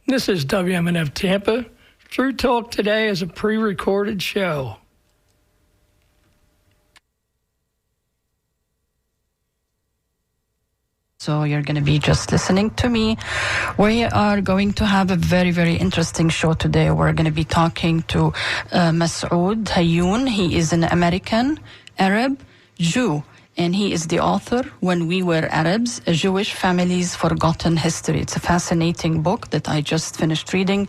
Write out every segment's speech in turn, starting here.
This is WMNF Tampa. True Talk today is a pre-recorded show. So you're going to be just listening to me. We are going to have a very, very interesting show today. We're going to be talking to Masoud Hayyoun. He is an American Arab Jew, and he is the author, When We Were Arabs, A Jewish Family's Forgotten History. It's a fascinating book that I just finished reading,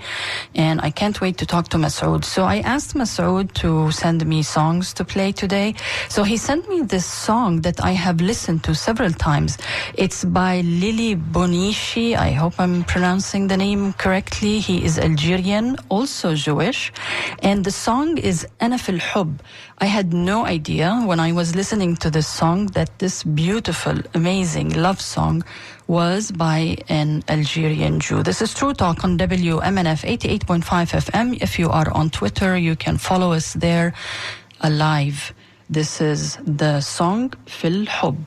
and I can't wait to talk to Masoud. So I asked Masoud to send me songs to play today. So he sent me this song that I have listened to several times. It's by Lili Bonishi. I hope I'm pronouncing the name correctly. He is Algerian, also Jewish. And the song is Ana fil Hub. I had no idea when I was listening to this song that this beautiful, amazing love song was by an Algerian Jew. This is True Talk on WMNF 88.5 FM. If you are on Twitter, you can follow us there live. This is the song Fil Hub.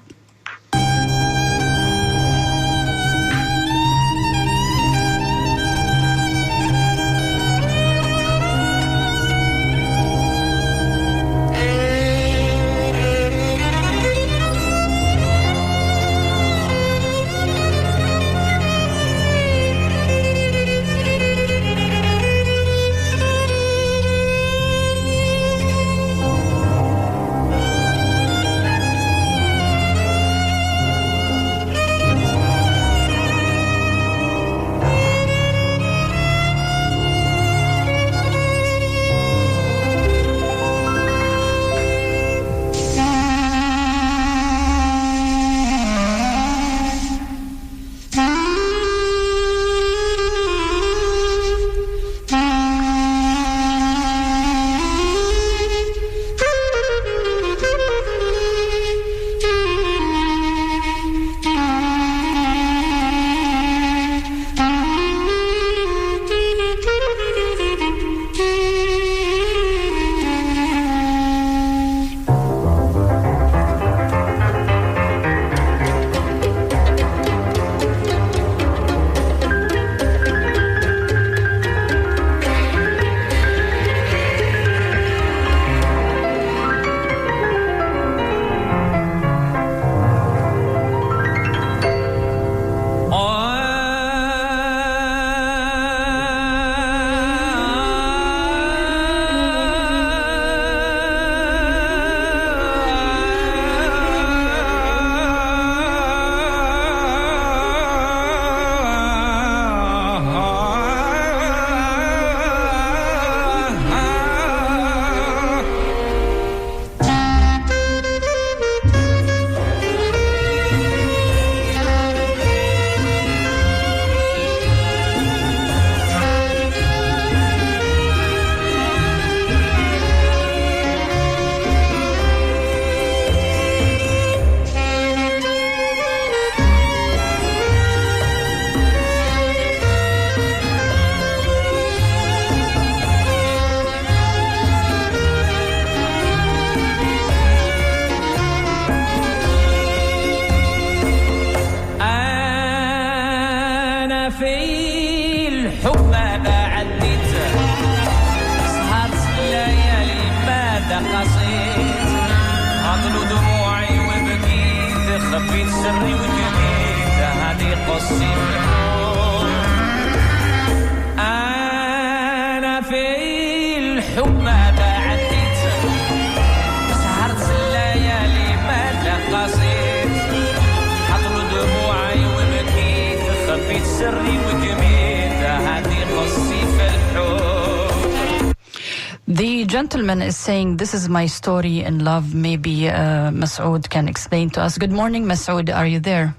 The gentleman is saying, this is my story in love. Maybe Masoud can explain to us. Good morning, Masoud. Are you there?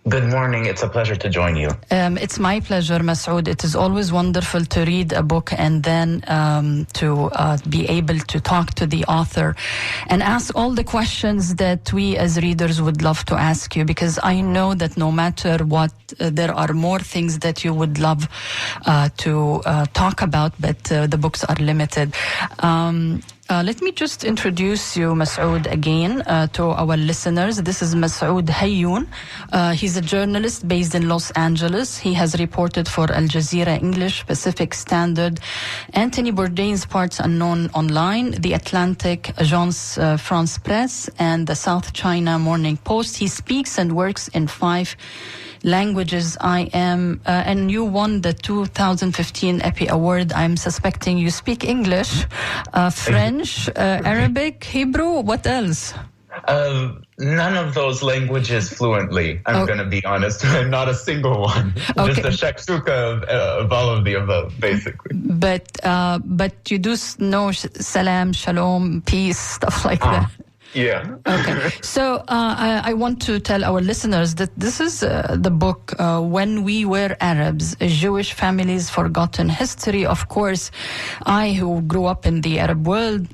Good morning. It's a pleasure to join you. It's my pleasure, Masoud. It is always wonderful to read a book and then to be able to talk to the author and ask all the questions that we as readers would love to ask you, because I know that no matter what, there are more things that you would love to talk about, but the books are limited. Let me just introduce you, Masoud, again to our listeners. This is Masoud Hayyoun. He's a journalist based in Los Angeles. He has reported for Al Jazeera English, Pacific Standard, Anthony Bourdain's Parts Unknown Online, The Atlantic, Agence France Presse, and the South China Morning Post. He speaks and works in 5 languages. And you won the 2015 EPI Award. I'm suspecting you speak English, French, Arabic, Hebrew. What else? None of those languages fluently, I'm going to be honest. Not a single one. Okay. Just a shakshuka of all of the above, basically. But you do know salam, shalom, peace, stuff like that. Yeah. Okay. So I want to tell our listeners that this is the book, When We Were Arabs, A Jewish Family's Forgotten History. Of course, I, who grew up in the Arab world,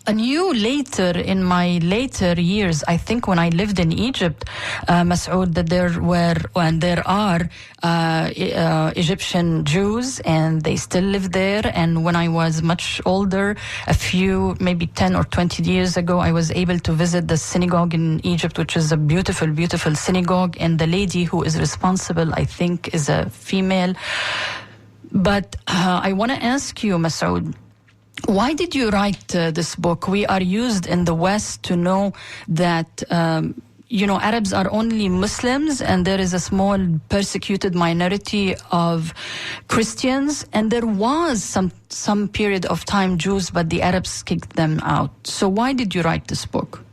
I knew later, in my later years, I think when I lived in Egypt, Masoud, that there were and there are Egyptian Jews, and they still live there. And when I was much older, a few, maybe 10 or 20 years ago, I was able to visit the synagogue in Egypt, which is a beautiful, beautiful synagogue. And the lady who is responsible, I think, is a female. But I want to ask you, Masoud, why did you write this book? We are used in the West to know that, Arabs are only Muslims, and there is a small persecuted minority of Christians. And there was some period of time Jews, but the Arabs kicked them out. So why did you write this book?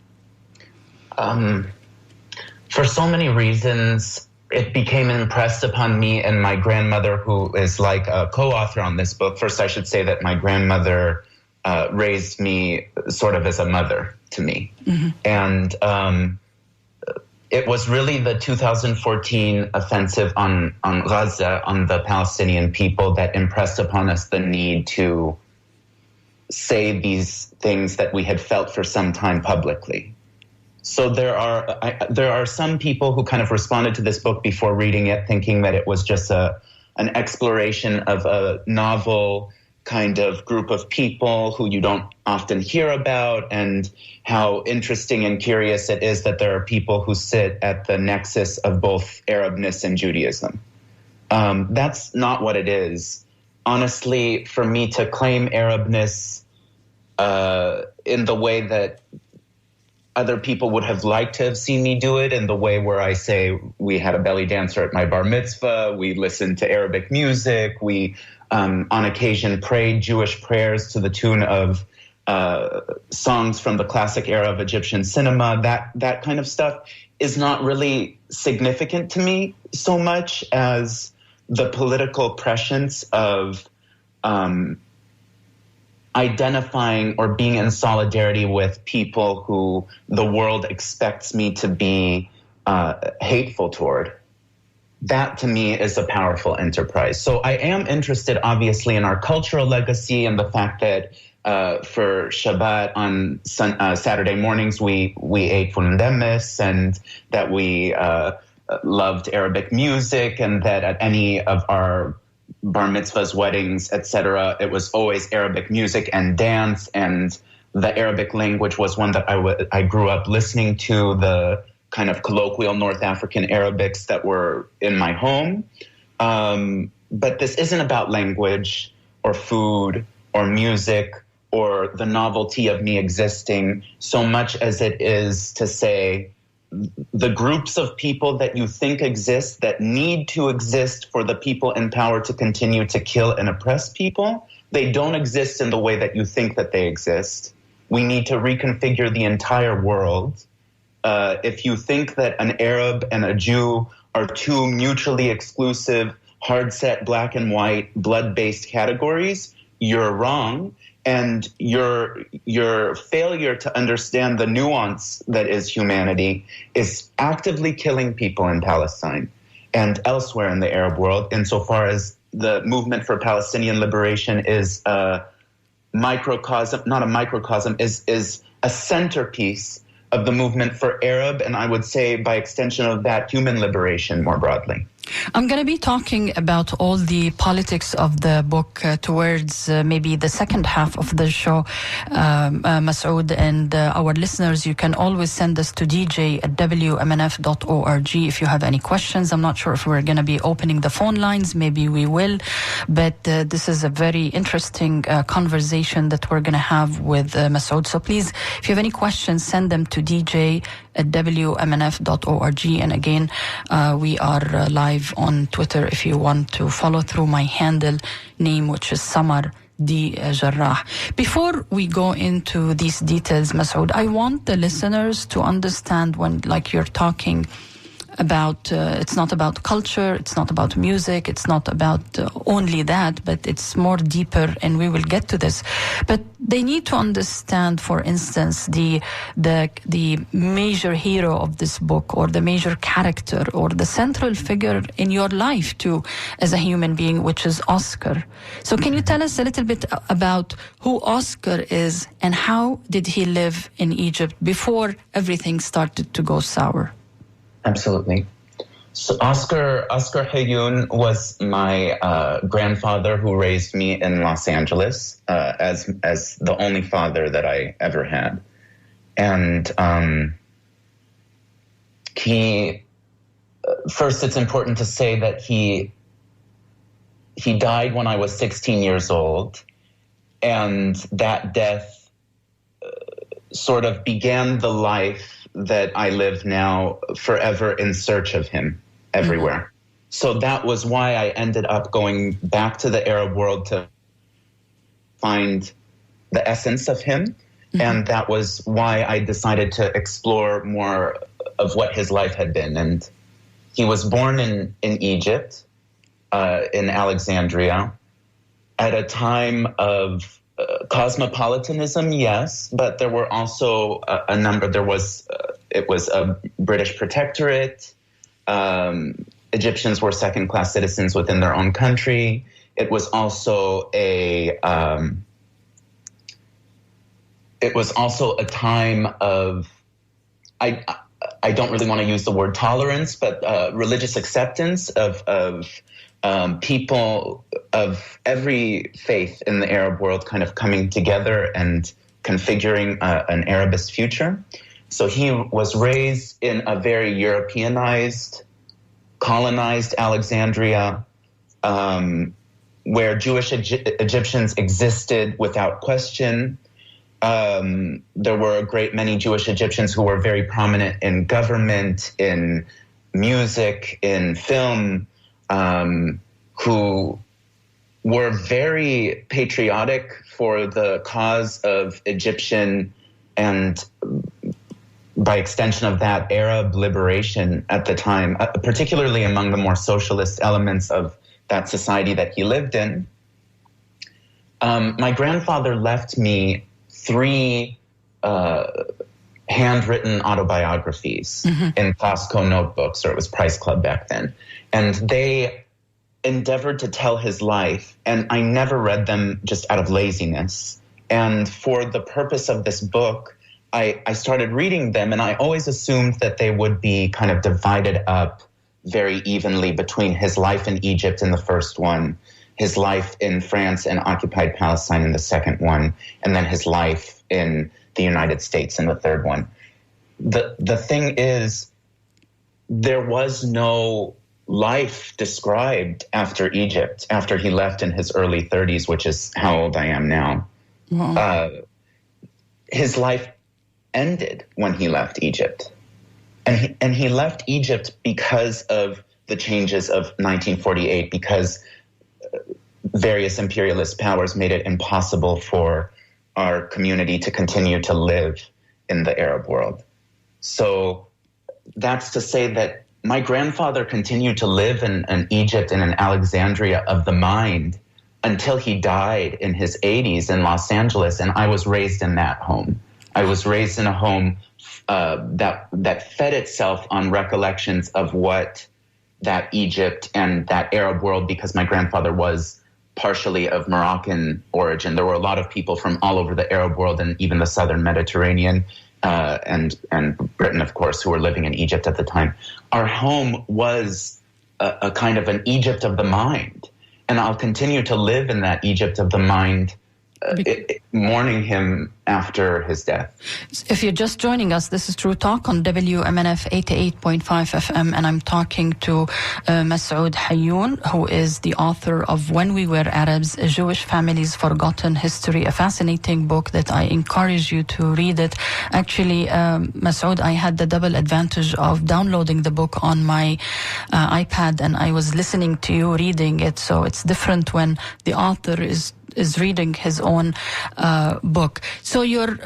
For so many reasons. It became impressed upon me and my grandmother, who is like a co-author on this book. First, I should say that my grandmother raised me sort of as a mother to me. Mm-hmm. And it was really the 2014 offensive on Gaza, on the Palestinian people, that impressed upon us the need to say these things that we had felt for some time publicly. So there are some people who kind of responded to this book before reading it, thinking that it was just an exploration of a novel kind of group of people who you don't often hear about, and how interesting and curious it is that there are people who sit at the nexus of both Arabness and Judaism. That's not what it is. Honestly, for me to claim Arabness in the way that other people would have liked to have seen me do it, in the way where I say we had a belly dancer at my bar mitzvah, we listened to Arabic music, we on occasion prayed Jewish prayers to the tune of songs from the classic era of Egyptian cinema. That kind of stuff is not really significant to me so much as the political prescience of identifying or being in solidarity with people who the world expects me to be hateful toward. That, to me, is a powerful enterprise. So I am interested, obviously, in our cultural legacy and the fact that for Shabbat on Saturday mornings we ate fundemes, and that we loved Arabic music, and that at any of our bar mitzvahs, weddings, etc., it was always Arabic music and dance, and the Arabic language was one that I grew up listening to, the kind of colloquial North African Arabics that were in my home. But this isn't about language or food or music or the novelty of me existing so much as it is to say the groups of people that you think exist, that need to exist for the people in power to continue to kill and oppress people, they don't exist in the way that you think that they exist. We need to reconfigure the entire world. If you think that an Arab and a Jew are two mutually exclusive, hard-set, black and white, blood-based categories, you're wrong. And your failure to understand the nuance that is humanity is actively killing people in Palestine and elsewhere in the Arab world, insofar as the movement for Palestinian liberation is a microcosm, not a microcosm, is a centerpiece of the movement for Arab, and I would say by extension of that, human liberation more broadly. I'm going to be talking about all the politics of the book towards maybe the second half of the show, Masoud, and our listeners. You can always send us to dj@wmnf.org if you have any questions. I'm not sure if we're going to be opening the phone lines. Maybe we will, but this is a very interesting conversation that we're going to have with Masoud. So please, if you have any questions, send them to dj@wmnf.org. And again, we are live on Twitter if you want to follow through my handle name, which is Samar D. Jarrah. Before we go into these details, Masoud, I want the listeners to understand when, like, you're talking about, it's not about culture, it's not about music, it's not about only that, but it's more deeper, and we will get to this. But they need to understand, for instance, the major hero of this book, or the major character, or the central figure in your life too, as a human being, which is Oscar. So can you tell us a little bit about who Oscar is, and how did he live in Egypt before everything started to go sour? Absolutely. So Oscar Hayoun was my grandfather who raised me in Los Angeles as the only father that I ever had. And he, first it's important to say that he died when I was 16 years old, and that death sort of began the life that I live now, forever in search of him everywhere. Mm-hmm. So that was why I ended up going back to the Arab world to find the essence of him. Mm-hmm. And that was why I decided to explore more of what his life had been. And he was born in Egypt, in Alexandria, at a time of cosmopolitanism, yes, but there were also a number. It was a British protectorate. Egyptians were second-class citizens within their own country. It was also a time of, I don't really want to use the word tolerance, but religious acceptance of people of every faith in the Arab world kind of coming together and configuring an Arabist future. So he was raised in a very Europeanized, colonized Alexandria, where Jewish Egyptians existed without question. There were a great many Jewish Egyptians who were very prominent in government, in music, in film, who were very patriotic for the cause of Egyptian and, by extension of that, Arab liberation at the time, particularly among the more socialist elements of that society that he lived in. My grandfather left me 3 handwritten autobiographies in Costco notebooks, or it was Price Club back then. And they endeavored to tell his life, and I never read them just out of laziness. And for the purpose of this book, I started reading them, and I always assumed that they would be kind of divided up very evenly between his life in Egypt in the first one, his life in France and occupied Palestine in the second one, and then his life in the United States in the third one. The thing is, there was no life described after Egypt, after he left in his early 30s, which is how old I am now. Wow. His life ended when he left Egypt. And he left Egypt because of the changes of 1948, because various imperialist powers made it impossible for our community to continue to live in the Arab world. So that's to say that my grandfather continued to live in Egypt and in Alexandria of the mind until he died in his 80s in Los Angeles, and I was raised in that home. I was raised in a home that fed itself on recollections of what that Egypt and that Arab world, because my grandfather was partially of Moroccan origin. There were a lot of people from all over the Arab world and even the southern Mediterranean and Britain, of course, who were living in Egypt at the time. Our home was a kind of an Egypt of the mind. And I'll continue to live in that Egypt of the mind, mourning him after his death. If you're just joining us, this is True Talk on WMNF 88.5 FM, and I'm talking to Masoud Hayoun, who is the author of When We Were Arabs, A Jewish Family's Forgotten History, a fascinating book that I encourage you to read it. Actually, Masoud, I had the double advantage of downloading the book on my iPad, and I was listening to you reading it, so it's different when the author is reading his own book. So your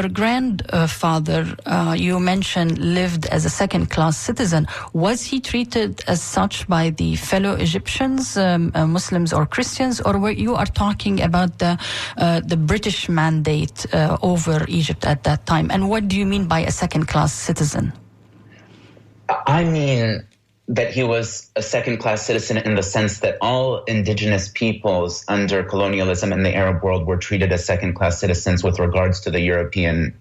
grandfather, you mentioned, lived as a second-class citizen. Was he treated as such by the fellow Egyptians, Muslims or Christians, or you are talking about the British mandate over Egypt at that time? And what do you mean by a second-class citizen? I mean that he was a second-class citizen in the sense that all indigenous peoples under colonialism in the Arab world were treated as second-class citizens with regards to the European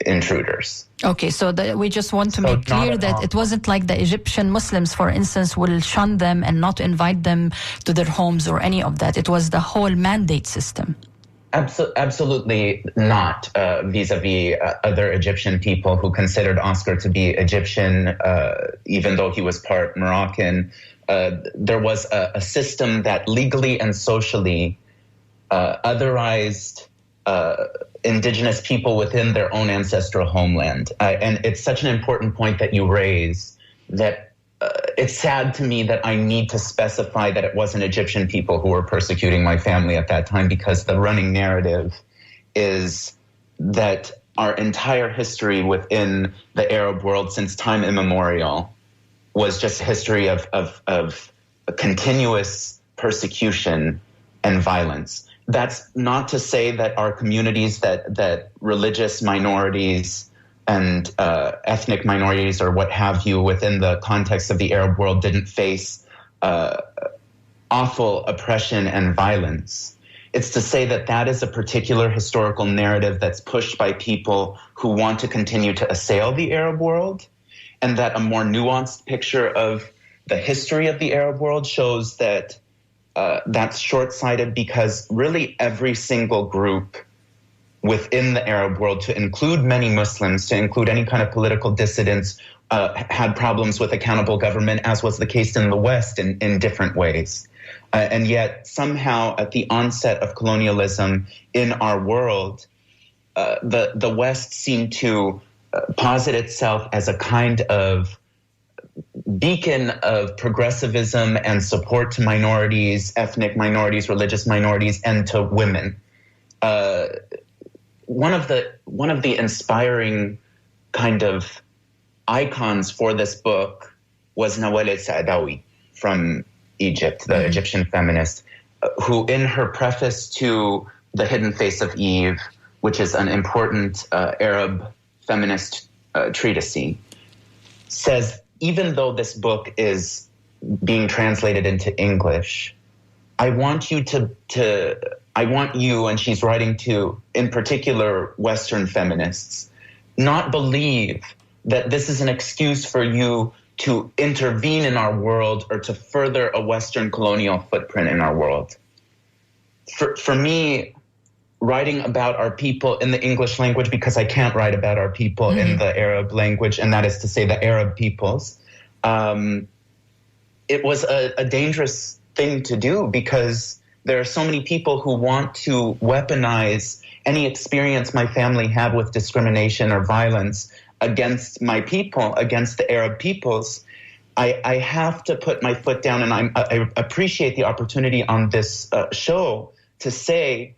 intruders. Okay, so we just want to make clear that it wasn't like the Egyptian Muslims, for instance, will shun them and not invite them to their homes or any of that. It was the whole mandate system. Absolutely not, vis-a-vis other Egyptian people who considered Oscar to be Egyptian, even though he was part Moroccan. There was a system that legally and socially otherized indigenous people within their own ancestral homeland. And it's such an important point that you raise that it's sad to me that I need to specify that it wasn't Egyptian people who were persecuting my family at that time, because the running narrative is that our entire history within the Arab world since time immemorial was just a history of a continuous persecution and violence. That's not to say that our communities, that religious minorities and ethnic minorities or what have you within the context of the Arab world didn't face awful oppression and violence. It's to say that that is a particular historical narrative that's pushed by people who want to continue to assail the Arab world, and that a more nuanced picture of the history of the Arab world shows that that's short-sighted, because really every single group within the Arab world, to include many Muslims, to include any kind of political dissidents, had problems with accountable government, as was the case in the West in different ways. And yet somehow at the onset of colonialism in our world, the West seemed to posit itself as a kind of beacon of progressivism and support to minorities, ethnic minorities, religious minorities, and to women. One of the inspiring kind of icons for this book was Nawal Saadawi from Egypt, the Egyptian feminist, who in her preface to The Hidden Face of Eve, which is an important Arab feminist treatise, says, even though this book is being translated into English, I want you, and she's writing to, in particular, Western feminists, not believe that this is an excuse for you to intervene in our world or to further a Western colonial footprint in our world. For me, writing about our people in the English language, because I can't write about our people in the Arab language, and that is to say the Arab peoples, it was a dangerous thing to do, because there are so many people who want to weaponize any experience my family had with discrimination or violence against my people, against the Arab peoples. I have to put my foot down, and I appreciate the opportunity on this show to say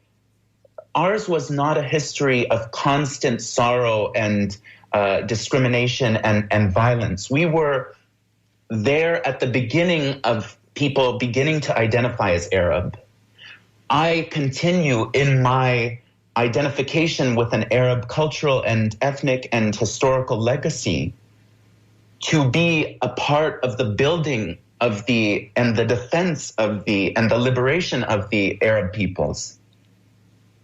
ours was not a history of constant sorrow and discrimination and violence. We were there at the beginning of people beginning to identify as Arab. I continue in my identification with an Arab cultural and ethnic and historical legacy to be a part of the building of and the defense of and the liberation of the Arab peoples.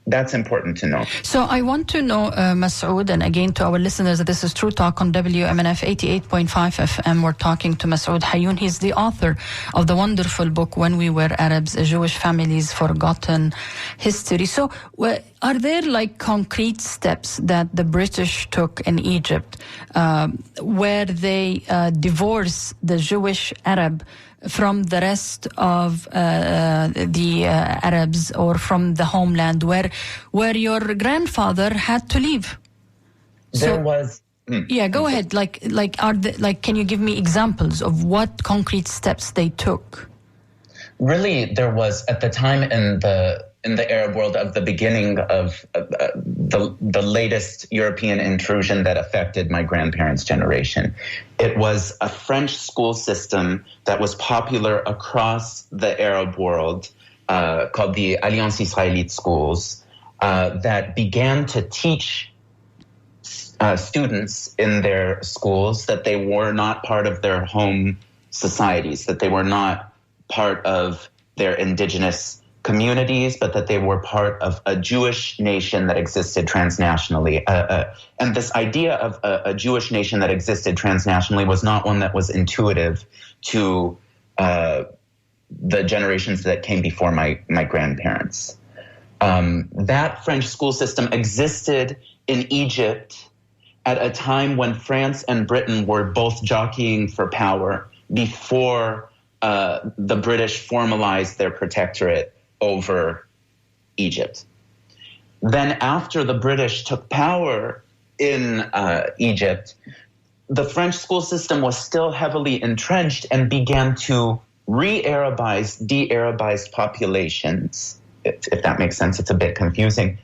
that's important to know. So I want to know, Masoud, and again to our listeners, this is True Talk on WMNF 88.5 FM. We're talking to Masoud Hayoun. He's the author of the wonderful book, When We Were Arabs, A Jewish Family's Forgotten History. So are there like concrete steps that the British took in Egypt where they divorce the Jewish Arab from the rest of the Arabs or from the homeland where your grandfather had to leave? There was... Yeah, go ahead. Can you give me examples of what concrete steps they took? Really, there was, at the time in the Arab world of the beginning of the latest European intrusion that affected my grandparents' generation, it was a French school system that was popular across the Arab world called the Alliance Israélite schools that began to teach students in their schools that they were not part of their home societies, that they were not part of their indigenous communities, but that they were part of a Jewish nation that existed transnationally. And this idea of a Jewish nation that existed transnationally was not one that was intuitive to the generations that came before my grandparents. That French school system existed in Egypt at a time when France and Britain were both jockeying for power before the British formalized their protectorate over Egypt. Then after the British took power in Egypt, the French school system was still heavily entrenched and began to re-Arabize de-Arabized populations. If that makes sense, it's a bit confusing.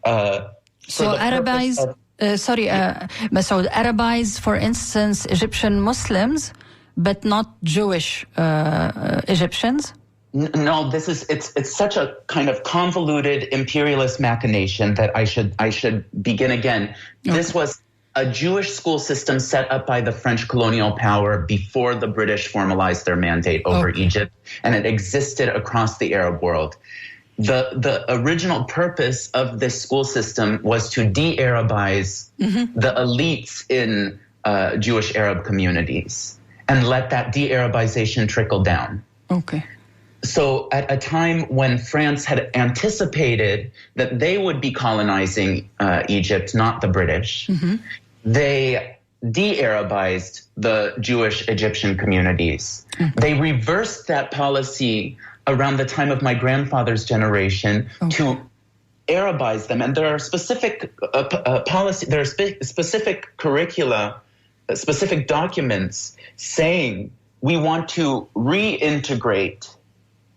So Arabize, Masoud, Arabize, for instance, Egyptian Muslims, but not Jewish Egyptians? No, it's such a kind of convoluted imperialist machination that I should begin again. Okay. This was a Jewish school system set up by the French colonial power before the British formalized their mandate over Egypt, and it existed across the Arab world. The original purpose of this school system was to de-Arabize the elites in Jewish Arab communities and let that de-Arabization trickle down. Okay. So at a time when France had anticipated that they would be colonizing Egypt, not the British, they de-Arabized the Jewish Egyptian communities. They reversed that policy around the time of my grandfather's generation to Arabize them. And there are specific specific curricula, specific documents saying we want to reintegrate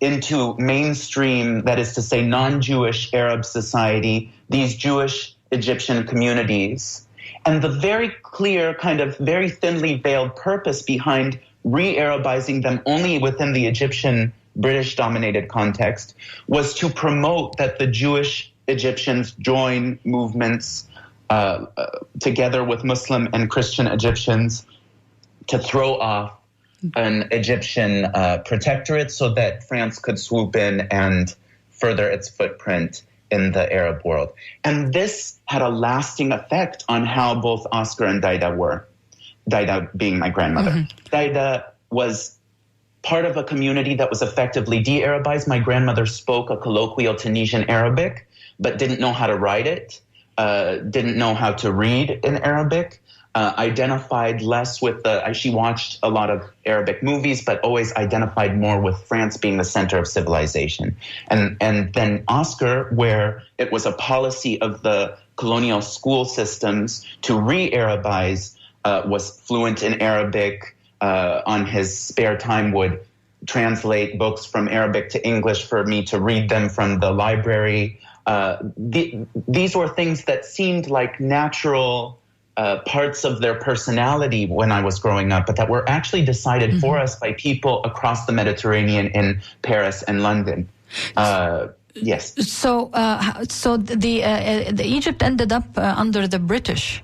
into mainstream, that is to say, non-Jewish Arab society, these Jewish Egyptian communities. And the very clear, kind of very thinly veiled purpose behind re-Arabizing them only within the Egyptian British-dominated context was to promote that the Jewish Egyptians join movements together with Muslim and Christian Egyptians to throw off an Egyptian protectorate so that France could swoop in and further its footprint in the Arab world. And this had a lasting effect on how both Oscar and Daida were. Daida being my grandmother. Daida was part of a community that was effectively de-Arabized. My grandmother spoke a colloquial Tunisian Arabic, but didn't know how to write it, didn't know how to read in Arabic, identified less with she watched a lot of Arabic movies, but always identified more with France being the center of civilization. And then Oscar, where it was a policy of the colonial school systems to re-Arabize, was fluent in Arabic, on his spare time would translate books from Arabic to English for me to read them from the library. These were things that seemed like natural parts of their personality when I was growing up, but that were actually decided for us by people across the Mediterranean in Paris and London. Yes. So the Egypt ended up under the British.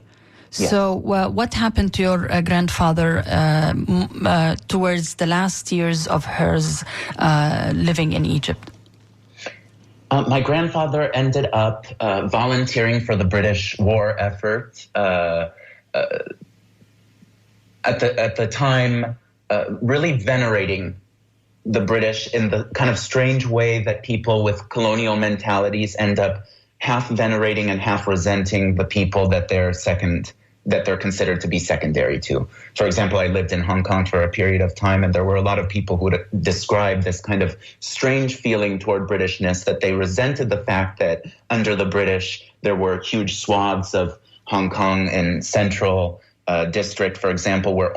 Yes. So what happened to your grandfather towards the last years of hers living in Egypt? My grandfather ended up volunteering for the British war effort. At the time, really venerating the British in the kind of strange way that people with colonial mentalities end up half venerating and half resenting the people that they're considered to be secondary to. For example, I lived in Hong Kong for a period of time, and there were a lot of people who would describe this kind of strange feeling toward Britishness, that they resented the fact that under the British, there were huge swaths of Hong Kong and central district, for example, where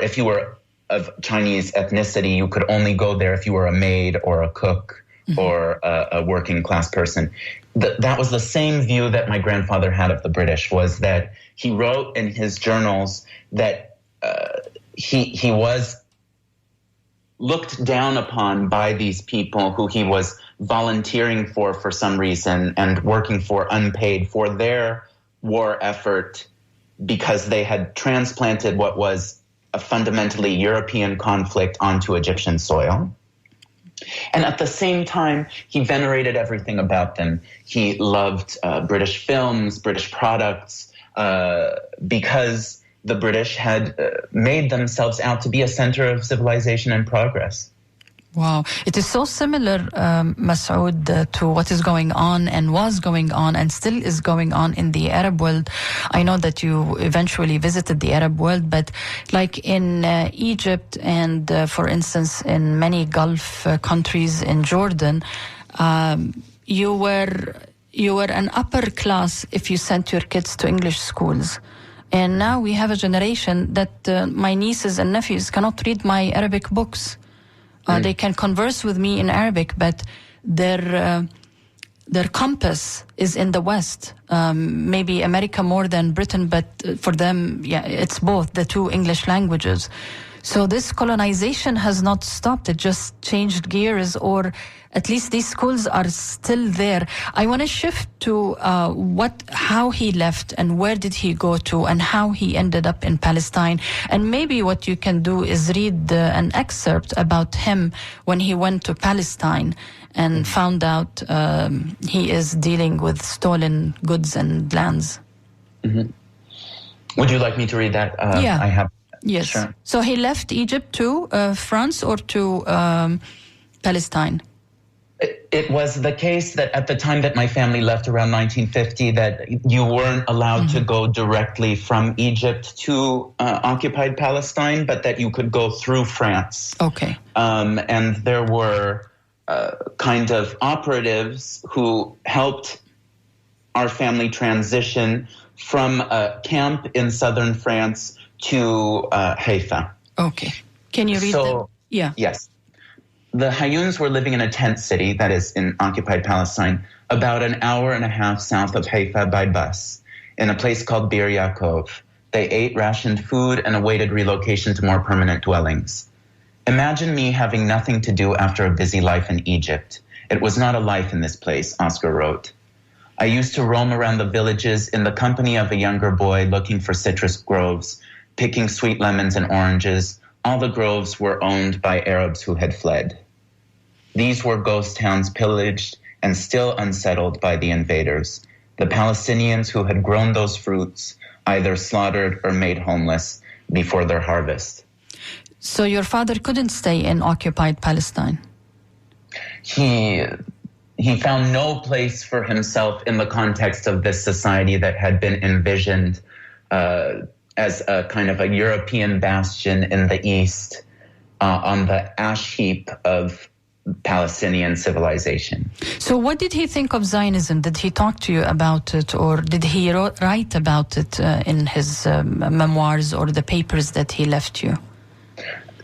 if you were of Chinese ethnicity, you could only go there if you were a maid or a cook or a working class person. That was the same view that my grandfather had of the British, was that he wrote in his journals that he was looked down upon by these people who he was volunteering for some reason and working for unpaid for their war effort, because they had transplanted what was a fundamentally European conflict onto Egyptian soil. And at the same time, he venerated everything about them. He loved British films, British products, because the British had made themselves out to be a center of civilization and progress. Wow. It is so similar, Masoud, to what is going on and was going on and still is going on in the Arab world. I know that you eventually visited the Arab world, but like in Egypt and, for instance, in many Gulf countries, in Jordan, you were an upper class if you sent your kids to English schools. And now we have a generation that my nieces and nephews cannot read my Arabic books. They can converse with me in Arabic, but their compass is in the West. Maybe America more than Britain, but for them, yeah, it's both, the two English languages. So this colonization has not stopped. It just changed gears, or at least these schools are still there. I want to shift to how he left and where did he go to and how he ended up in Palestine. And maybe what you can do is read an excerpt about him when he went to Palestine and found out he is dealing with stolen goods and lands. Mm-hmm. Would you like me to read that? Yeah. I have. Yes. Sure. So he left Egypt to France or to Palestine? It was the case that at the time that my family left around 1950, that you weren't allowed to go directly from Egypt to occupied Palestine, but that you could go through France. Okay. And there were kind of operatives who helped our family transition from a camp in southern France to Haifa. Okay. Can you read them? Yeah. Yes. The Hayyuns were living in a tent city, that is in occupied Palestine, about an hour and a half south of Haifa by bus, in a place called Bir Yaakov. They ate rationed food and awaited relocation to more permanent dwellings. Imagine me having nothing to do after a busy life in Egypt. It was not a life in this place, Oscar wrote. I used to roam around the villages in the company of a younger boy looking for citrus groves, picking sweet lemons and oranges. All the groves were owned by Arabs who had fled. These were ghost towns pillaged and still unsettled by the invaders. The Palestinians who had grown those fruits either slaughtered or made homeless before their harvest. So your father couldn't stay in occupied Palestine? He found no place for himself in the context of this society that had been envisioned as a kind of a European bastion in the East, on the ash heap of Palestinian civilization. So what did he think of Zionism? Did he talk to you about it, or did he write about it in his memoirs or the papers that he left you?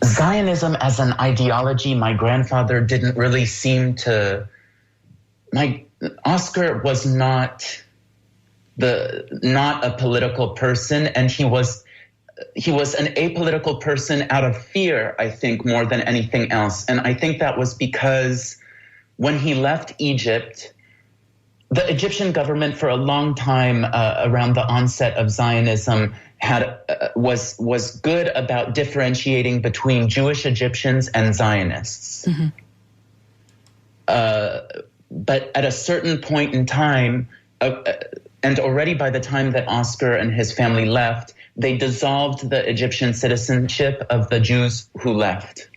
Zionism as an ideology, my grandfather didn't really seem to... Oscar was not a political person, and he was an apolitical person out of fear, I think, more than anything else. And I think that was because when he left Egypt, the Egyptian government for a long time around the onset of Zionism was good about differentiating between Jewish Egyptians and Zionists. Mm-hmm. But at a certain point in time, and already by the time that Oscar and his family left, they dissolved the Egyptian citizenship of the Jews who left.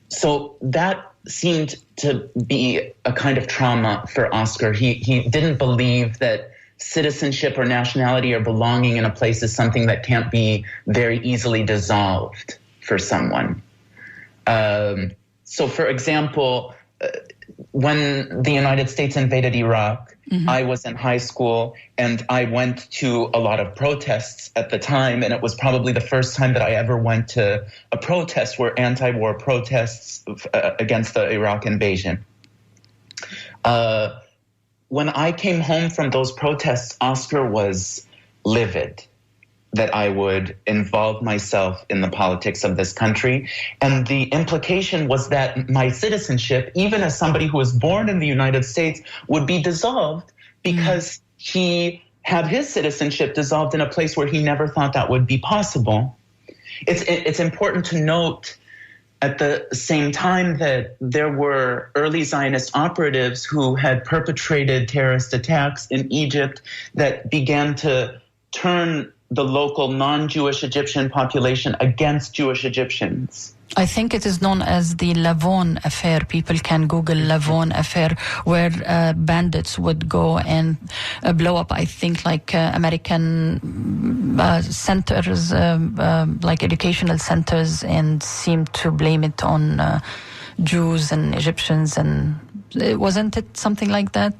So that seemed to be a kind of trauma for Oscar. He didn't believe that citizenship or nationality or belonging in a place is something that can't be very easily dissolved for someone. So, for example, when the United States invaded Iraq, I was in high school and I went to a lot of protests at the time, and it was probably the first time that I ever went to a protest where anti-war protests against the Iraq invasion. When I came home from those protests, Oscar was livid that I would involve myself in the politics of this country. And the implication was that my citizenship, even as somebody who was born in the United States, would be dissolved because he had his citizenship dissolved in a place where he never thought that would be possible. It's important to note at the same time that there were early Zionist operatives who had perpetrated terrorist attacks in Egypt that began to turn the local non-Jewish Egyptian population against Jewish Egyptians. I think it is known as the Lavon affair. People can Google Lavon affair, where bandits would go and blow up, I think, like American centers, like educational centers, and seem to blame it on Jews and Egyptians. And wasn't it something like that?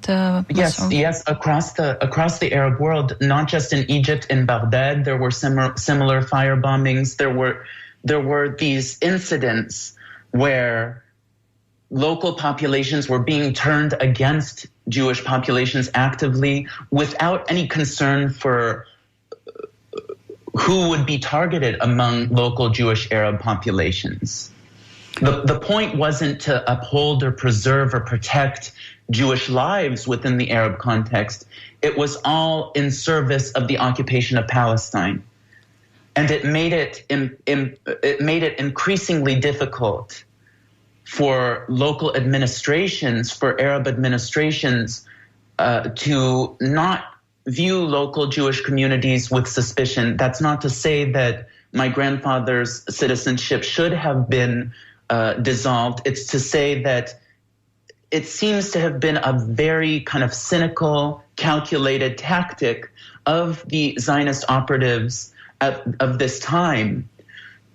Yes. Across the Arab world, not just in Egypt, in Baghdad, there were similar fire bombings. There were these incidents where local populations were being turned against Jewish populations actively without any concern for who would be targeted among local Jewish Arab populations. The point wasn't to uphold or preserve or protect Jewish lives within the Arab context. It was all in service of the occupation of Palestine. And it made it increasingly difficult for local administrations, for Arab administrations, to not view local Jewish communities with suspicion. That's not to say that my grandfather's citizenship should have been dissolved. It's to say that it seems to have been a very kind of cynical, calculated tactic of the Zionist operatives of this time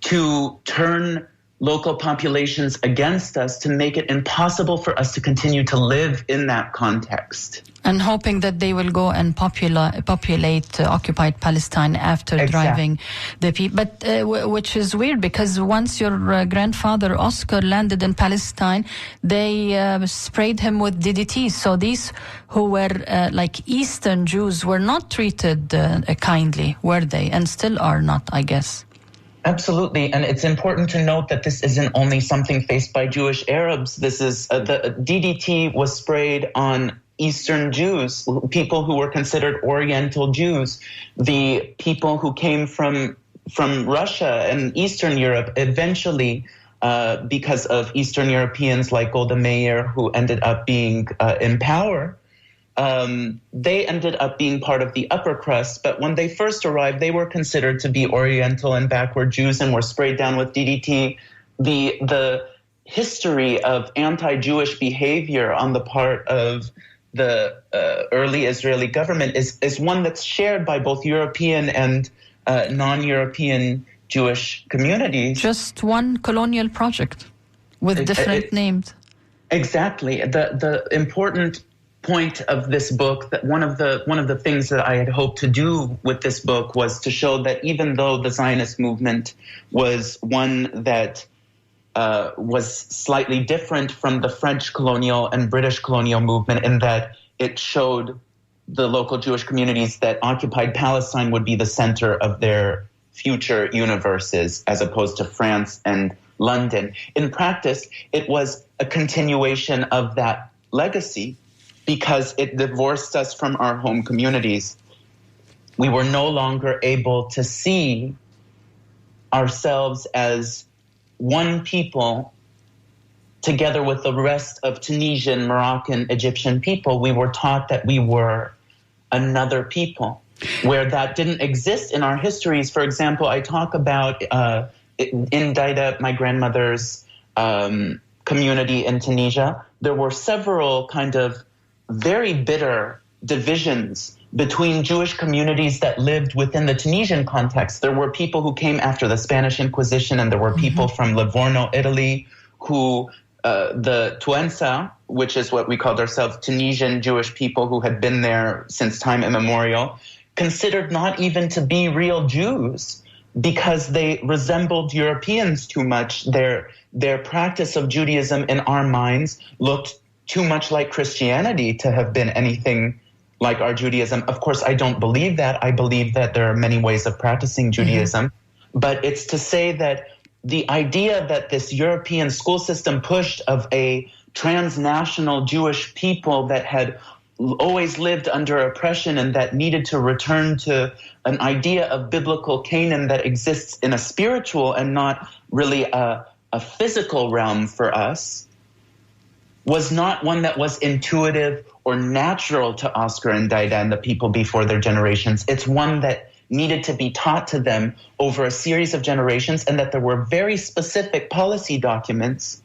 to turn local populations against us, to make it impossible for us to continue to live in that context. And hoping that they will go and populate occupied Palestine after driving the people. But which is weird, because once your grandfather Oscar landed in Palestine, they sprayed him with DDT. So these who were like Eastern Jews were not treated kindly, were they? And still are not, I guess. Absolutely. And it's important to note that this isn't only something faced by Jewish Arabs. This is the DDT was sprayed on Eastern Jews, people who were considered Oriental Jews, the people who came from Russia and Eastern Europe. Eventually, because of Eastern Europeans like Golda Meir, who ended up being in power, they ended up being part of the upper crust. But when they first arrived, they were considered to be Oriental and backward Jews and were sprayed down with DDT. The history of anti-Jewish behavior on the part of the early Israeli government is one that's shared by both European and non-European Jewish communities. Just one colonial project with different names. Exactly. The important point of this book, that one of the things that I had hoped to do with this book was to show that even though the Zionist movement was one that was slightly different from the French colonial and British colonial movement, in that it showed the local Jewish communities that occupied Palestine would be the center of their future universes, as opposed to France and London. In practice, it was a continuation of that legacy, because it divorced us from our home communities. We were no longer able to see ourselves as one people together with the rest of Tunisian, Moroccan, Egyptian people, we were taught that we were another people, where that didn't exist in our histories. For example, I talk about in Daida, my grandmother's community in Tunisia, there were several kind of very bitter divisions between Jewish communities that lived within the Tunisian context. There were people who came after the Spanish Inquisition, and there were people from Livorno, Italy, who the Tuensa, which is what we called ourselves, Tunisian Jewish people who had been there since time immemorial, considered not even to be real Jews because they resembled Europeans too much. Their practice of Judaism in our minds looked too much like Christianity to have been anything like our Judaism. Of course, I don't believe that. I believe that there are many ways of practicing Judaism. But it's to say that the idea that this European school system pushed of a transnational Jewish people that had always lived under oppression and that needed to return to an idea of biblical Canaan that exists in a spiritual and not really a physical realm for us was not one that was intuitive or natural to Oscar and Daida and the people before their generations. It's one that needed to be taught to them over a series of generations, and that there were very specific policy documents,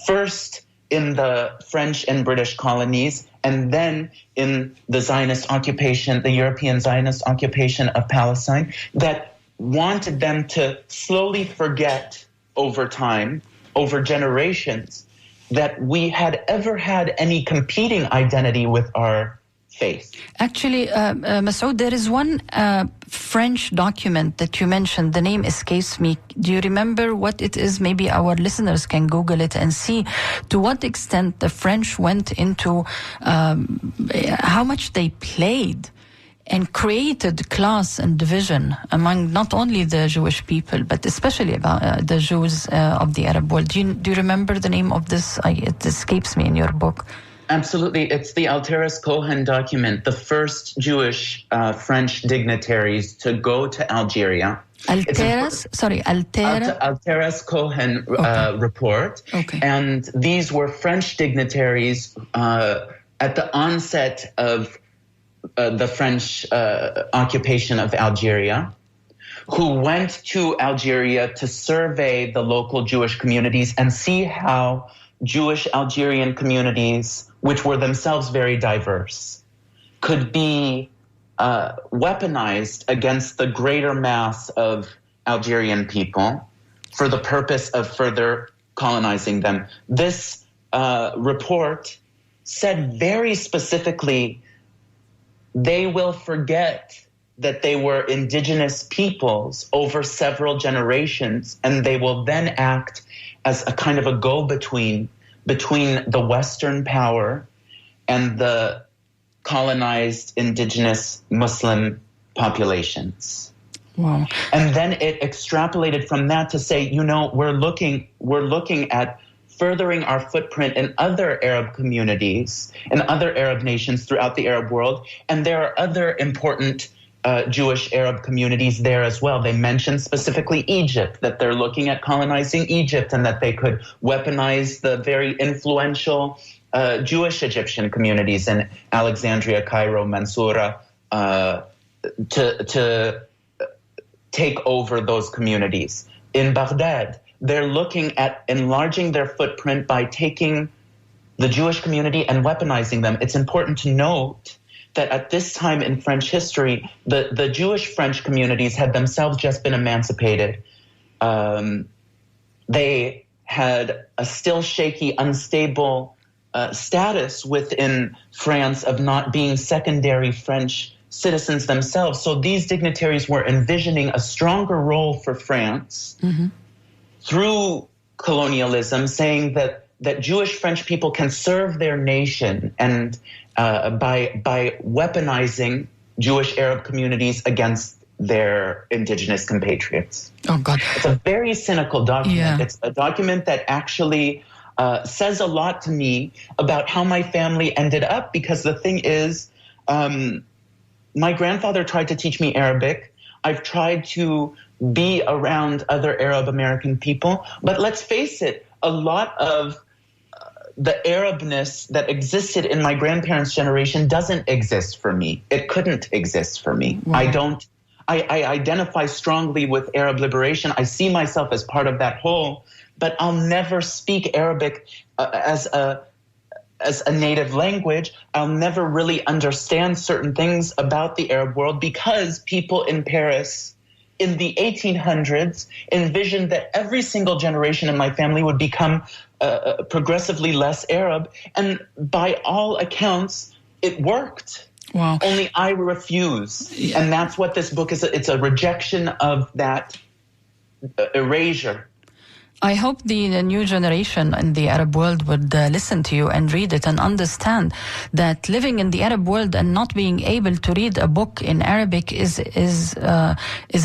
first in the French and British colonies, and then in the Zionist occupation, the European Zionist occupation of Palestine, that wanted them to slowly forget over time, over generations, that we had ever had any competing identity with our faith. Actually, Masoud, there is one French document that you mentioned. The name escapes me. Do you remember what it is? Maybe our listeners can Google it and see to what extent the French went into how much they played and created class and division among not only the Jewish people, but especially about the Jews of the Arab world. Do you remember the name of this? It escapes me in your book. Absolutely. It's the Alteres-Cohen document, the first Jewish French dignitaries to go to Algeria. Alteres-Cohen report. Okay. And these were French dignitaries at the onset of the French occupation of Algeria, who went to Algeria to survey the local Jewish communities and see how Jewish Algerian communities, which were themselves very diverse, could be weaponized against the greater mass of Algerian people for the purpose of further colonizing them. This report said very specifically, they will forget that they were indigenous peoples over several generations, and they will then act as a kind of a go-between between the Western power and the colonized indigenous Muslim populations. Wow. And then it extrapolated from that to say, we're looking at furthering our footprint in other Arab communities, in other Arab nations throughout the Arab world. And there are other important Jewish Arab communities there as well. They mentioned specifically Egypt, that they're looking at colonizing Egypt and that they could weaponize the very influential Jewish Egyptian communities in Alexandria, Cairo, Mansoura, to take over those communities. In Baghdad, they're looking at enlarging their footprint by taking the Jewish community and weaponizing them. It's important to note that at this time in French history, the Jewish French communities had themselves just been emancipated. They had a still shaky, unstable status within France of not being secondary French citizens themselves. So these dignitaries were envisioning a stronger role for France through colonialism, saying that Jewish French people can serve their nation and by weaponizing Jewish Arab communities against their indigenous compatriots. Oh, God. It's a very cynical document. Yeah. It's a document that actually says a lot to me about how my family ended up, because the thing is, my grandfather tried to teach me Arabic. I've tried to be around other Arab American people. But let's face it, a lot of the Arabness that existed in my grandparents' generation doesn't exist for me. It couldn't exist for me. Wow. I identify strongly with Arab liberation. I see myself as part of that whole, but I'll never speak Arabic as a native language. I'll never really understand certain things about the Arab world because people in Paris in the 1800s envisioned that every single generation in my family would become progressively less Arab. And by all accounts, it worked. Wow. Only I refuse. Yeah. And that's what this book is. It's a rejection of that erasure. I hope the new generation in the Arab world would listen to you and read it and understand that living in the Arab world and not being able to read a book in Arabic is a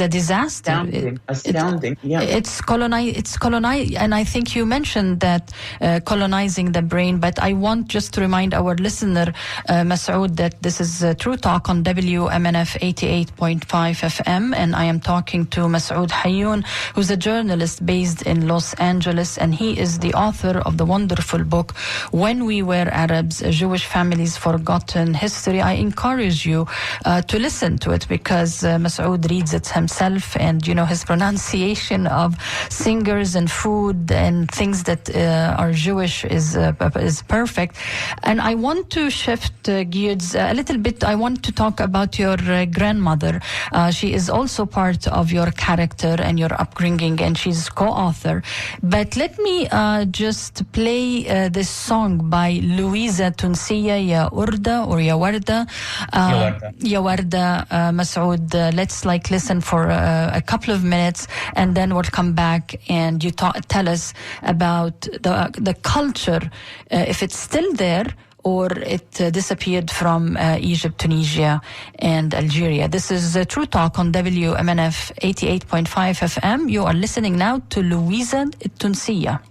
disaster. Astounding. Yeah. It's colonized, and I think you mentioned that colonizing the brain. But I want just to remind our listener, Masoud, that this is True Talk on WMNF 88.5 FM, and I am talking to Masoud Hayoun, who's a journalist based in Los Angeles, and he is the author of the wonderful book When We Were Arabs, A Jewish Family's Forgotten History. I encourage you to listen to it because Masoud reads it himself, and his pronunciation of singers and food and things that are Jewish is perfect. And I want to shift gears a little bit. I want to talk about your grandmother. She is also part of your character and your upbringing, and she's co-author. But let me just play this song by Louisa Tunsiya, Ya Urda or Ya Warda. Ya Warda, Masoud. Let's listen for a couple of minutes, and then we'll come back and you tell us about the culture, if it's still there, or it disappeared from Egypt, Tunisia, and Algeria. This is True Talk on WMNF 88.5 FM. You are listening now to Louisa Tunsiya.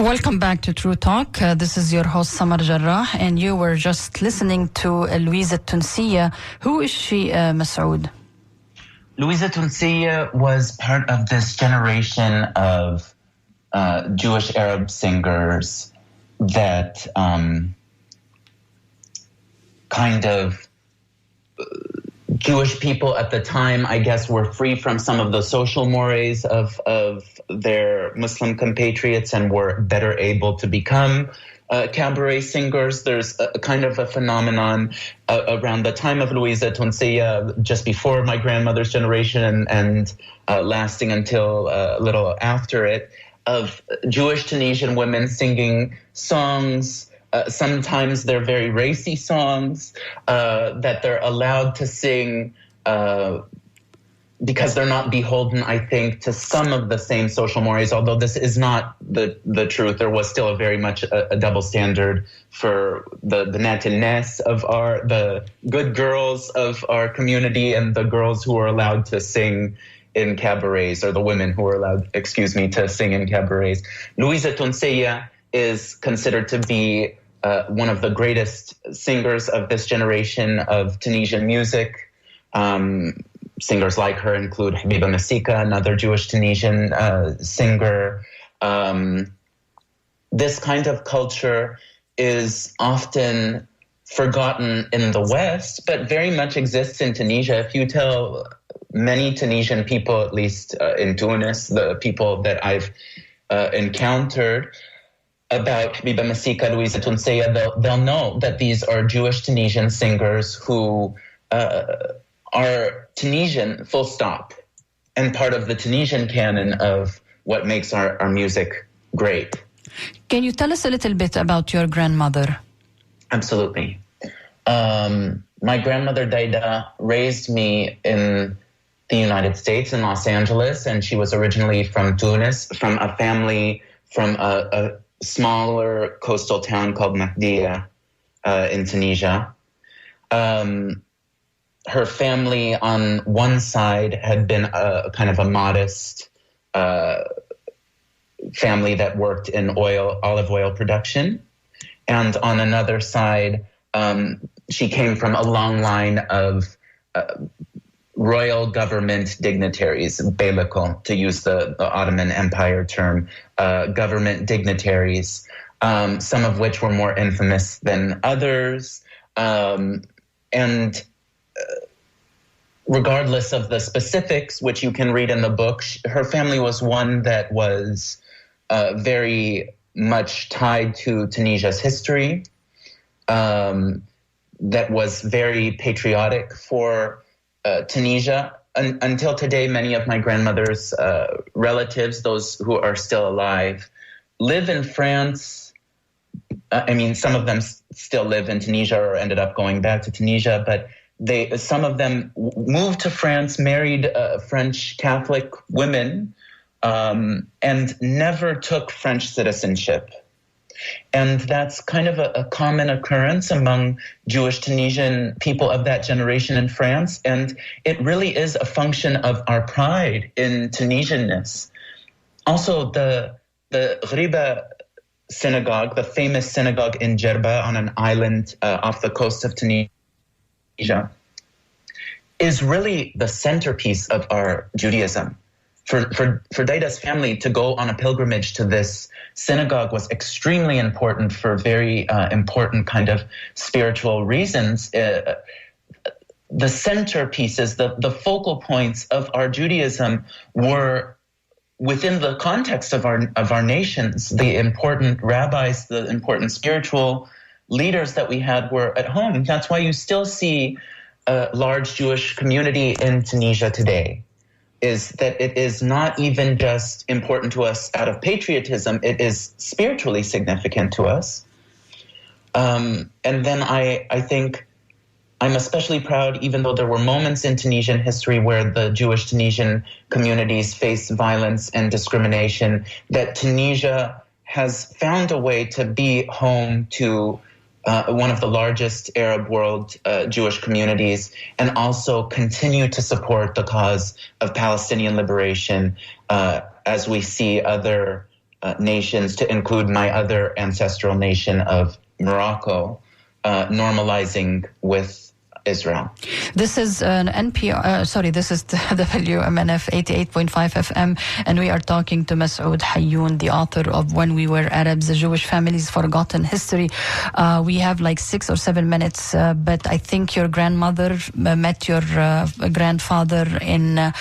Welcome back to True Talk. This is your host, Samar Jarrah, and you were just listening to Louisa Tunsiya. Who is she, Masoud? Louisa Tunsiya was part of this generation of Jewish Arab singers that kind of Jewish people at the time, I guess, were free from some of the social mores of their Muslim compatriots and were better able to become cabaret singers. There's a kind of a phenomenon around the time of Louisa Tunsiya, just before my grandmother's generation and lasting until a little after it, of Jewish Tunisian women singing songs. Sometimes they're very racy songs that they're allowed to sing because they're not beholden, I think, to some of the same social mores, although this is not the truth. There was still a very much a double standard for the Banat al-Nas of the good girls of our community and the girls who were allowed to sing in cabarets, or the women who were allowed, to sing in cabarets. Louisa Tunsiya is considered to be one of the greatest singers of this generation of Tunisian music. Singers like her include Habiba Masika, another Jewish Tunisian singer. This kind of culture is often forgotten in the West, but very much exists in Tunisia. If you tell many Tunisian people, at least in Tunis, the people that I've encountered, about Habiba Masika, Louisa Tunsiya, they'll know that these are Jewish Tunisian singers who are Tunisian, full stop, and part of the Tunisian canon of what makes our music great. Can you tell us a little bit about your grandmother? Absolutely. My grandmother, Daida, raised me in the United States, in Los Angeles, and she was originally from Tunis, from a family from a smaller coastal town called Bedier in Tunisia. Her family on one side had been a kind of a modest family that worked in olive oil production. And on another side, she came from a long line of royal government dignitaries, beylikal, to use the Ottoman Empire term, government dignitaries, some of which were more infamous than others. And regardless of the specifics, which you can read in the book, her family was one that was very much tied to Tunisia's history, that was very patriotic for Tunisia. Until today, many of my grandmother's relatives, those who are still alive, live in France. I mean, some of them still live in Tunisia or ended up going back to Tunisia, but some of them moved to France, married French Catholic women, and never took French citizenship. And that's kind of a common occurrence among Jewish Tunisian people of that generation in France. And it really is a function of our pride in Tunisianness. Also, the Ghriba synagogue, the famous synagogue in Jarrah on an island off the coast of Tunisia, is really the centerpiece of our Judaism. For Daida's family to go on a pilgrimage to this synagogue was extremely important for very important kind of spiritual reasons. The centerpieces, the focal points of our Judaism were within the context of our nations. The important rabbis, the important spiritual leaders that we had were at home. That's why you still see a large Jewish community in Tunisia today. Is that it is not even just important to us out of patriotism, it is spiritually significant to us. And then I think I'm especially proud, even though there were moments in Tunisian history where the Jewish Tunisian communities faced violence and discrimination, that Tunisia has found a way to be home to one of the largest Arab world Jewish communities, and also continue to support the cause of Palestinian liberation as we see other nations, to include my other ancestral nation of Morocco, normalizing with Israel. This is an NPR, this is the WMNF 88.5 FM, and we are talking to Masoud Hayyoun, the author of When We Were Arabs, a Jewish Family's Forgotten History. We have like 6 or 7 minutes, but I think your grandmother met your grandfather in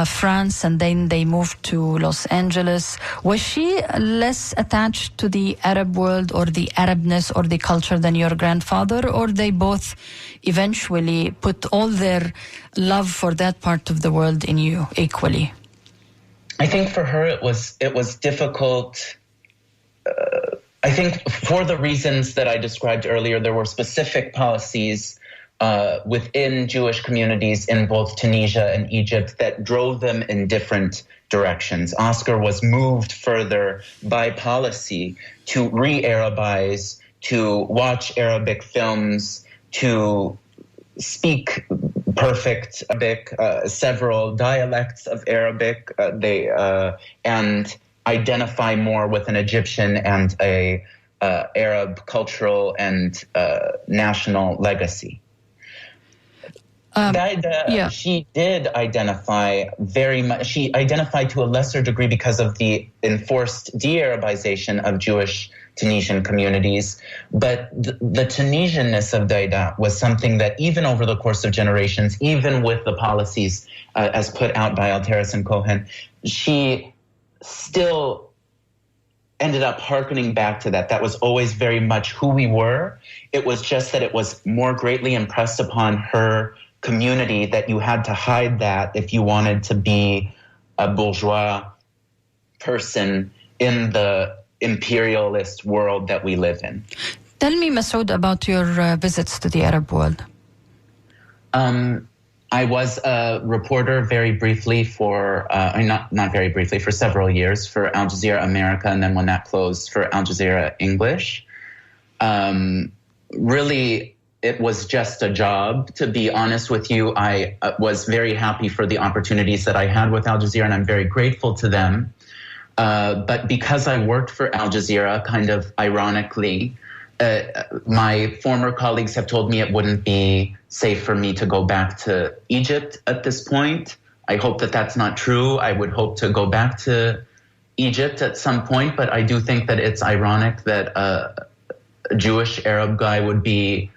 France, and then they moved to Los Angeles. Was she less attached to the Arab world or the Arabness or the culture than your grandfather, or they both eventually put all their love for that part of the world in you equally? I think for her it was difficult. I think for the reasons that I described earlier, there were specific policies within Jewish communities in both Tunisia and Egypt that drove them in different directions. Oscar was moved further by policy to re-Arabize, to watch Arabic films, to speak perfect Arabic, several dialects of Arabic, and identify more with an Egyptian and a Arab cultural and national legacy. She did identify very much. She identified to a lesser degree because of the enforced de-Arabization of Jewish Tunisian communities. But the Tunisianness of Daida was something that even over the course of generations, even with the policies as put out by Alteris and Cohen, she still ended up hearkening back to that. That was always very much who we were. It was just that it was more greatly impressed upon her community that you had to hide that if you wanted to be a bourgeois person in the imperialist world that we live in. Tell me, Masoud, about your visits to the Arab world. I was a reporter very briefly for, not very briefly, for several years for Al Jazeera America, and then when that closed, for Al Jazeera English. Really, it was just a job. To be honest with you, I was very happy for the opportunities that I had with Al Jazeera, and I'm very grateful to them. But because I worked for Al Jazeera, kind of ironically, my former colleagues have told me it wouldn't be safe for me to go back to Egypt at this point. I hope that that's not true. I would hope to go back to Egypt at some point, but I do think that it's ironic that a Jewish Arab guy would be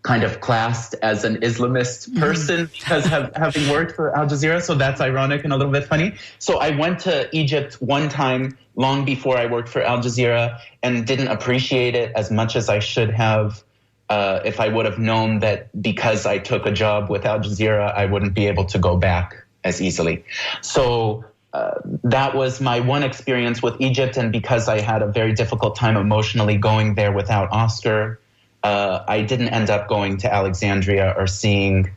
kind of classed as an Islamist person because having worked for Al Jazeera. So that's ironic and a little bit funny. So I went to Egypt one time long before I worked for Al Jazeera and didn't appreciate it as much as I should have if I would have known that because I took a job with Al Jazeera, I wouldn't be able to go back as easily. So that was my one experience with Egypt. And because I had a very difficult time emotionally going there without Oscar, I didn't end up going to Alexandria or seeing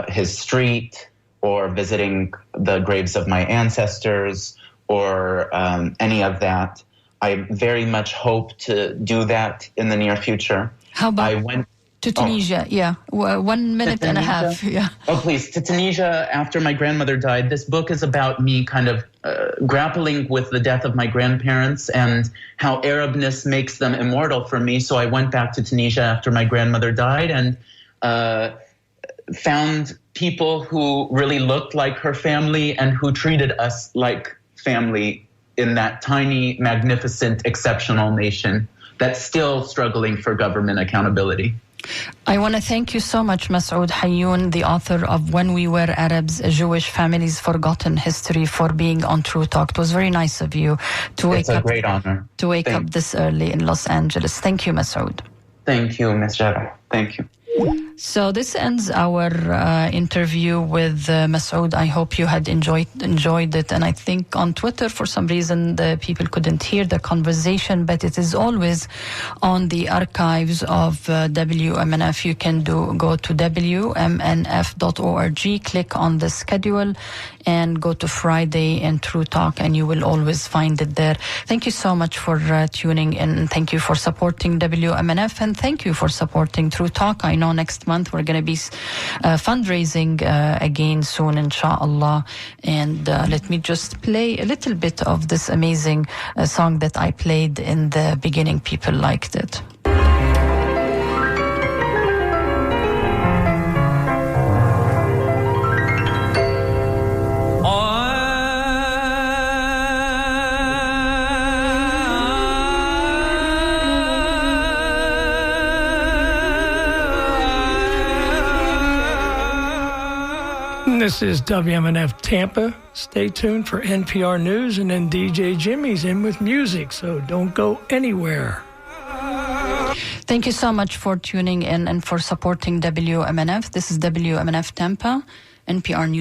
his street or visiting the graves of my ancestors or any of that. I very much hope to do that in the near future. How about I went to Tunisia? Yeah, 1 minute and a half. Yeah. Oh, please. To Tunisia after my grandmother died. This book is about me kind of grappling with the death of my grandparents and how Arabness makes them immortal for me. So I went back to Tunisia after my grandmother died and found people who really looked like her family and who treated us like family in that tiny, magnificent, exceptional nation that's still struggling for government accountability. I want to thank you so much, Masoud Hayyoun, the author of When We Were Arabs, a Jewish Family's Forgotten History, for being on True Talk. It was very nice of you to wake up. It's a great honor. To wake up this early in Los Angeles. Thank you, Masoud. Thank you, Ms. Jarrah. Thank you. So this ends our interview with Masoud. I hope you had enjoyed it. And I think on Twitter, for some reason, the people couldn't hear the conversation, but it is always on the archives of WMNF. You can go to WMNF.org, click on the schedule, and go to Friday and True Talk, and you will always find it there. Thank you so much for tuning in. Thank you for supporting WMNF, and thank you for supporting True Talk. I know next next month. We're going to be fundraising again soon, inshallah. And let me just play a little bit of this amazing song that I played in the beginning. People liked it. This is WMNF Tampa. Stay tuned for NPR News, and then DJ Jimmy's in with music, so don't go anywhere. Thank you so much for tuning in and for supporting WMNF. This is WMNF Tampa, NPR News.